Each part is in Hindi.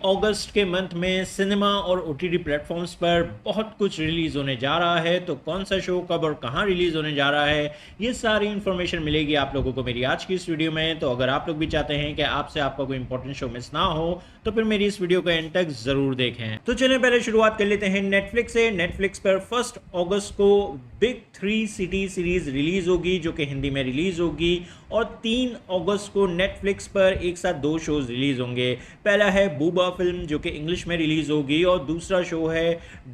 अगस्त के मंथ में सिनेमा और ओटीटी प्लेटफॉर्म्स पर बहुत कुछ रिलीज होने जा रहा है। तो कौन सा शो कब और कहां रिलीज होने जा रहा है, ये सारी इन्फॉर्मेशन मिलेगी आप लोगों को मेरी आज की इस वीडियो में। तो अगर आप लोग भी चाहते हैं कि आपसे आपका कोई इंपॉर्टेंट शो मिस ना हो तो फिर मेरी इस वीडियो को एंड तक जरूर देखें। तो चलिए पहले शुरुआत कर लेते हैं नेटफ्लिक्स से। नेटफ्लिक्स पर 1 अगस्त को बिग 3 सिटी सीरीज रिलीज होगी जो कि हिंदी में रिलीज होगी, और 3 अगस्त को नेटफ्लिक्स पर एक साथ 2 शोज रिलीज होंगे। पहला है बूबा फिल्म जो कि इंग्लिश में रिलीज होगी, और दूसरा शो है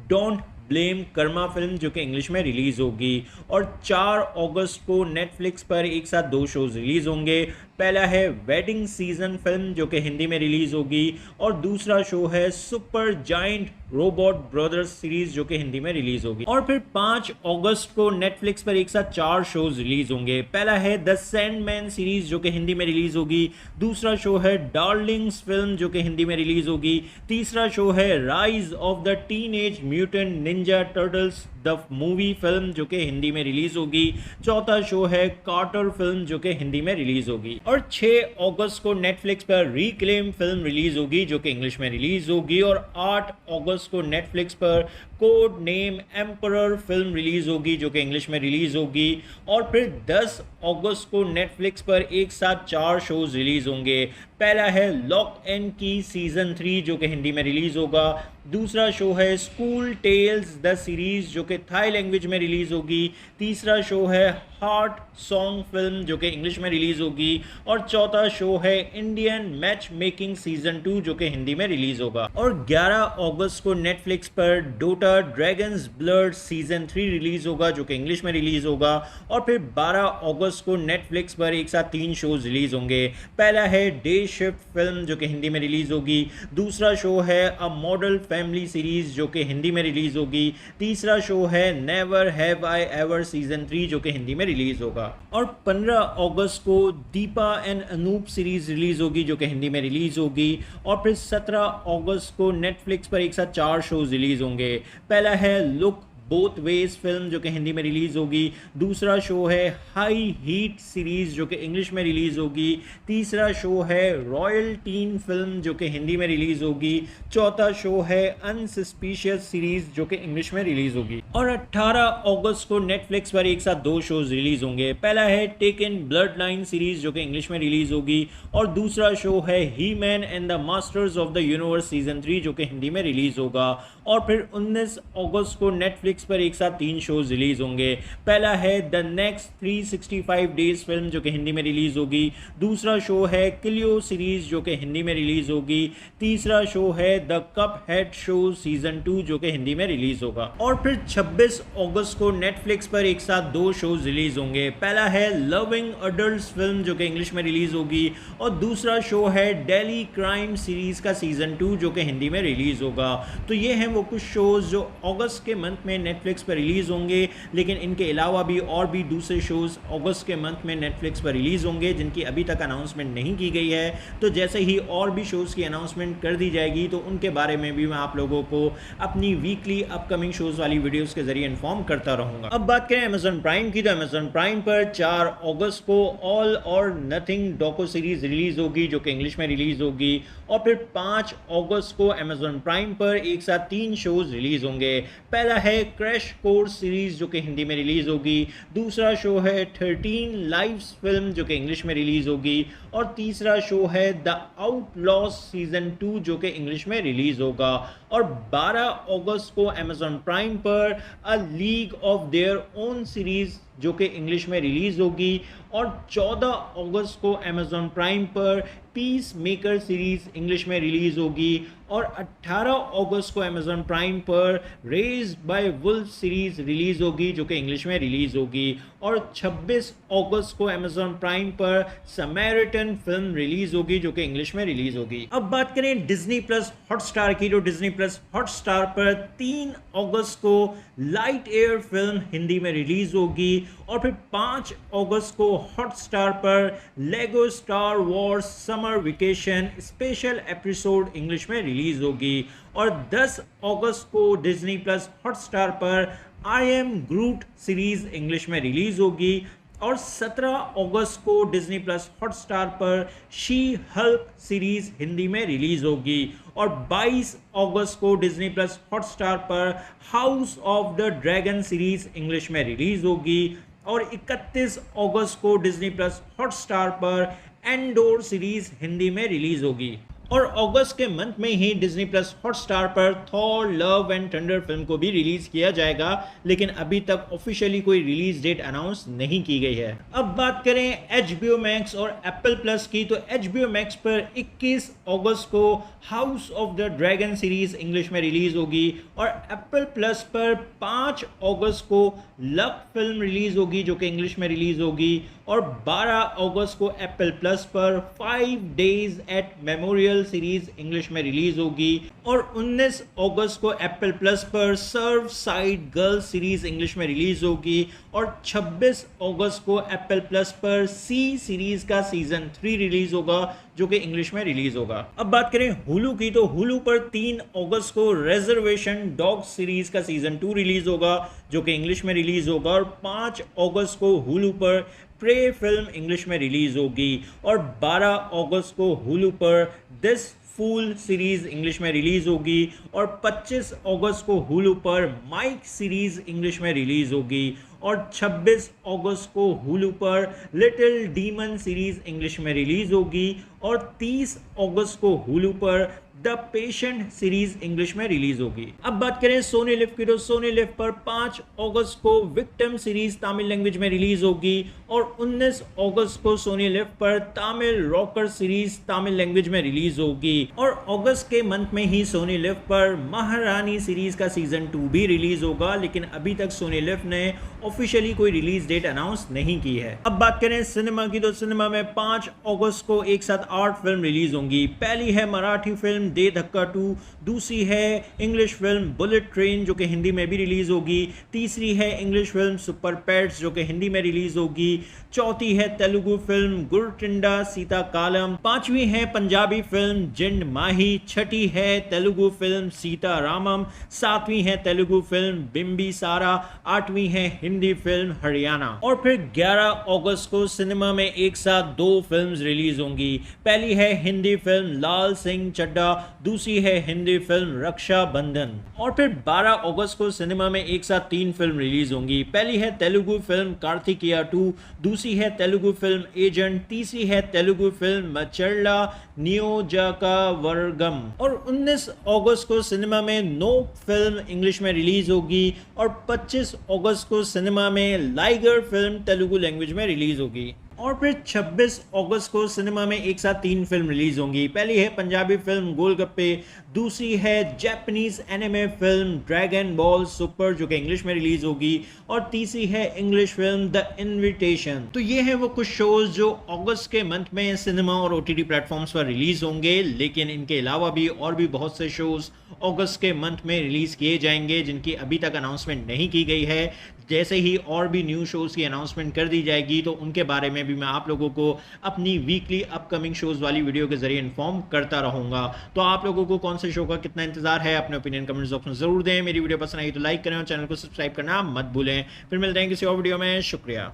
डोंट ब्लेम कर्मा फिल्म जो कि इंग्लिश में रिलीज होगी। और 4 अगस्त को नेटफ्लिक्स पर एक साथ 2 शोज रिलीज होंगे। पहला है वेडिंग सीजन फिल्म जो कि हिंदी में रिलीज होगी, और दूसरा शो है super giant robot brothers series जो कि हिंदी में रिलीज होगी। और फिर 5 अगस्त को नेटफ्लिक्स पर एक साथ 4 शोज रिलीज होंगे। पहला है द सैंडमैन सीरीज जो कि हिंदी में रिलीज होगी, दूसरा शो है डार्लिंग्स फिल्म जो कि हिंदी में रिलीज होगी, तीसरा शो है rise of the teenage mutant Ninja turtles the movie film जो कि हिंदी में रिलीज होगी, चौथा शो है कार्टर फिल्म जो कि हिंदी में रिलीज होगी। और 6 अगस्त को नेटफ्लिक्स पर रिक्लेम फिल्म रिलीज होगी जो कि इंग्लिश में रिलीज होगी, और 8 अगस्त को नेटफ्लिक्स पर code name emperor film release होगी जो कि इंग्लिश में रिलीज होगी। और फिर 10 अगस्त को नेटफ्लिक्स पर एक साथ 4 शोज रिलीज होंगे। पहला है लॉक एंड की सीजन 3 जो कि हिंदी में रिलीज होगा, दूसरा शो है स्कूल टेल्स द सीरीज जो कि थाई लैंग्वेज में रिलीज होगी, तीसरा शो है हार्ट सॉन्ग फिल्म जो कि इंग्लिश में रिलीज होगी, और चौथा शो है इंडियन मैच मेकिंग सीजन 2 जो कि हिंदी में रिलीज होगा। और 11 अगस्त को नेटफ्लिक्स पर Dota dragon's blood season 3 release होगा जो कि इंग्लिश में रिलीज होगा। और फिर 12 अगस्त को नेटफ्लिक्स पर एक साथ 3 शोज रिलीज होंगे। पहला है डे शिफ्ट फिल्म जो कि हिंदी में रिलीज होगी, दूसरा शो है अ मॉडल फैमिली सीरीज जो कि हिंदी में रिलीज होगी, तीसरा शो है never have I ever season 3 जो कि हिंदी में रिलीज होगा। और 15 अगस्त को Deepa and Anoop series release होगी जो कि हिंदी में रिलीज होगी। और फिर 17 अगस्त को नेटफ्लिक्स पर एक साथ 4 शोज रिलीज होंगे। पहला है लुक बोथ वेज फिल्म जो कि हिंदी में रिलीज होगी, दूसरा शो है हाई हीट सीरीज जो कि इंग्लिश में रिलीज होगी, तीसरा शो है रॉयल टीन फिल्म जो कि हिंदी में रिलीज होगी, चौथा शो है अनसस्पिशियस सीरीज जो कि इंग्लिश में रिलीज होगी। और 18 अगस्त को नेटफ्लिक्स पर एक साथ 2 शोज रिलीज होंगे। पहला है टेकन ब्लड लाइन सीरीज जो कि इंग्लिश में रिलीज होगी, और दूसरा शो है He Man and the masters of the universe season 3 जो कि हिंदी में रिलीज होगा। और फिर 19 अगस्त को नेटफ्लिक्स पर एक साथ 3 शोज रिलीज होंगे। पहला है द नेक्स्ट 365 डेज फिल्म जो कि हिंदी में रिलीज होगी, दूसरा शो है क्लियो सीरीज जो कि हिंदी में रिलीज होगी, तीसरा शो है the cup head show season 2 जो कि हिंदी में रिलीज होगा। और फिर 26 अगस्त को नेटफ्लिक्स पर एक साथ 2 शोज रिलीज होंगे। पहला है लविंग अडल्ट्स फिल्म जो कि इंग्लिश में रिलीज होगी, और दूसरा शो है डेली क्राइम सीरीज का सीजन 2 जो कि हिंदी में रिलीज होगा। तो ये हैं वो कुछ शोज जो अगस्त के मंथ में नेटफ्लिक्स पर रिलीज होंगे, लेकिन इनके अलावा भी और भी दूसरे शोज अगस्त के मंथ में नेटफ्लिक्स पर रिलीज होंगे जिनकी अभी तक अनाउंसमेंट नहीं की गई है। तो जैसे ही और भी शोज की अनाउंसमेंट कर दी जाएगी तो उनके बारे में भी मैं आप लोगों को अपनी वीकली अपकमिंग शोज वाली वीडियोस के जरिए इन्फॉर्म करता रहूंगा। अब बात करें अमेजॉन प्राइम की, तो अमेजॉन प्राइम पर 4 अगस्त को ऑल और नथिंग डॉको सीरीज रिलीज होगी जो कि इंग्लिश में रिलीज होगी। और फिर 5 अगस्त को अमेजॉन प्राइम पर एक साथ 3 शोज रिलीज होंगे। पहला है क्रैश कोर्स सीरीज जो कि हिंदी में रिलीज होगी, दूसरा शो है 13 लाइव्स फिल्म जो कि इंग्लिश में रिलीज होगी, और तीसरा शो है द आउटलॉस सीजन 2 जो कि इंग्लिश में रिलीज होगा। और 12 अगस्त को अमेजॉन प्राइम पर a league of their own series जो कि इंग्लिश में रिलीज होगी, और 14 अगस्त को अमेजॉन प्राइम पर पीस मेकर सीरीज इंग्लिश में रिलीज होगी, और 18 अगस्त को अमेजॉन प्राइम पर raised by wolf series release होगी जो कि इंग्लिश में रिलीज होगी। और 26 अगस्त को अमेजॉन प्राइम पर समैरिटन फिल्म रिलीज होगी जो कि इंग्लिश में रिलीज होगी। अब बात करें डिज्नी प्लस हॉटस्टार की, तो डिज्नी प्लस हॉटस्टार पर 3 अगस्त को लाइट एयर फिल्म हिंदी में रिलीज होगी, और फिर 5 अगस्त को हॉटस्टार पर Lego Star Wars summer vacation special episode English में रिलीज होगी। और 10 अगस्त को डिज्नी प्लस हॉटस्टार पर I am Groot series English में रिलीज होगी। और 17 अगस्त को डिज्नी प्लस हॉटस्टार पर शी हल्क सीरीज हिंदी में रिलीज होगी और 22 अगस्त को डिज्नी प्लस हॉटस्टार पर House of the Dragon series English में रिलीज होगी और 31 अगस्त को डिज्नी प्लस हॉटस्टार पर एंडोर सीरीज हिंदी में रिलीज होगी। और अगस्त के मंथ में ही डिज्नी प्लस हॉटस्टार पर Thor love and thunder film को भी रिलीज किया जाएगा, लेकिन अभी तक ऑफिशियली कोई रिलीज डेट अनाउंस नहीं की गई है। अब बात करें HBO मैक्स और एप्पल प्लस की, तो HBO मैक्स पर 21 अगस्त को house of the Dragon series English में रिलीज होगी और एप्पल प्लस पर 5 अगस्त को लक फिल्म रिलीज होगी जो कि इंग्लिश में रिलीज होगी और 12 अगस्त को एप्पल प्लस पर 5 days at memorial series English में रिलीज होगी और 19 अगस्त को एप्पल प्लस पर सर्व साइड गर्ल्स सीरीज इंग्लिश में रिलीज होगी और 26 अगस्त को एप्पल प्लस पर सी सीरीज का सीजन 3 रिलीज होगा जो कि इंग्लिश में रिलीज होगा। अब बात करें हुलू की, तो हुलू पर 3 अगस्त को रिजर्वेशन डॉग सीरीज का सीजन 2 रिलीज होगा जो कि इंग्लिश में रिलीज होगा और 5 अगस्त को हुलू पर प्रे फिल्म इंग्लिश में रिलीज होगी और 12 अगस्त को हुलू पर दिस फूल सीरीज इंग्लिश में रिलीज होगी और 25 अगस्त को हुलू पर माइक सीरीज इंग्लिश में रिलीज होगी और 26 अगस्त को हुलू पर लिटिल डीमन सीरीज इंग्लिश में रिलीज होगी और 30 अगस्त को हुलू पर द पेशेंट सीरीज इंग्लिश में रिलीज होगी। अब बात करें सोनी लिव की, तो सोनी लिव पर 5 अगस्त को विक्टिम सीरीज तमिल लैंग्वेज में रिलीज होगी और 19 अगस्त को सोनी लिव पर Tamil rocker series Tamil language में रिलीज होगी और अगस्त के मंथ में ही सोनी लिव पर महारानी सीरीज का सीजन 2 भी रिलीज होगा, लेकिन अभी तक सोनी लिव ने ऑफिशियली कोई रिलीज डेट अनाउंस नहीं की है। अब बात करें सिनेमा की, तो सिनेमा में 5 अगस्त को एक साथ 8 फिल्म रिलीज होंगी। पहली है मराठी फिल्म दे धक्का 2, दूसरी है इंग्लिश फिल्म बुलेट ट्रेन जो कि हिंदी में भी रिलीज होगी, तीसरी है इंग्लिश फिल्म सुपर पेट्स जो कि हिंदी में रिलीज होगी, चौथी है तेलुगु फिल्म गुरटिंडा सीता कालम, पांचवी है पंजाबी फिल्म जिंड माही, छठी है तेलुगु फिल्म सीता रामम, सातवीं है तेलुगु फिल्म बिम्बी सारा, आठवीं है हिंदी फिल्म हरियाणा। और फिर 11 अगस्त को सिनेमा में एक साथ 2 फिल्म्स रिलीज होंगी। पहली है हिंदी फिल्म लाल सिंह चड्ढा, दूसरी है हिंदी फिल्म रक्षा बंधन। और फिर 12 अगस्त को सिनेमा में एक साथ 3 फिल्म रिलीज होंगी। पहली है तेलुगु फिल्म कार्तिकेया 2, दूसरी है तेलुगु फिल्म एजेंट, तीसरी है तेलुगु फिल्म मचल्ला नियोजकवर्गम। और 19 अगस्त को सिनेमा में नो फिल्म इंग्लिश में रिलीज होगी और 25 अगस्त को सिनेमा में लाइगर फिल्म तेलुगु लैंग्वेज में रिलीज होगी। और फिर 26 अगस्त को सिनेमा में एक साथ 3 फिल्म रिलीज होंगी। पहली है पंजाबी फिल्म गोलगप्पे, दूसरी है Japanese anime film dragon ball super जो कि इंग्लिश में रिलीज होगी और तीसरी है इंग्लिश फिल्म द इनविटेशन। तो ये है वो कुछ शोज जो अगस्त के मंथ में सिनेमा और OTT प्लेटफॉर्म्स पर रिलीज होंगे, लेकिन इनके अलावा भी और भी बहुत से शोज अगस्त के मंथ में रिलीज किए जाएंगे जिनकी अभी तक अनाउंसमेंट नहीं की गई है। जैसे ही और भी न्यू शोज की अनाउंसमेंट कर दी जाएगी तो उनके बारे में भी मैं आप लोगों को अपनी वीकली अपकमिंग शोज वाली वीडियो के जरिए इन्फॉर्म करता रहूंगा। तो आप लोगों को कौन से शो का कितना इंतजार है अपने ओपिनियन कमेंट्स बॉक्स में जरूर दें। मेरी वीडियो पसंद आई तो लाइक करें और चैनल को सब्सक्राइब करना मत भूलें। फिर मिलते हैं किसी और वीडियो में। शुक्रिया।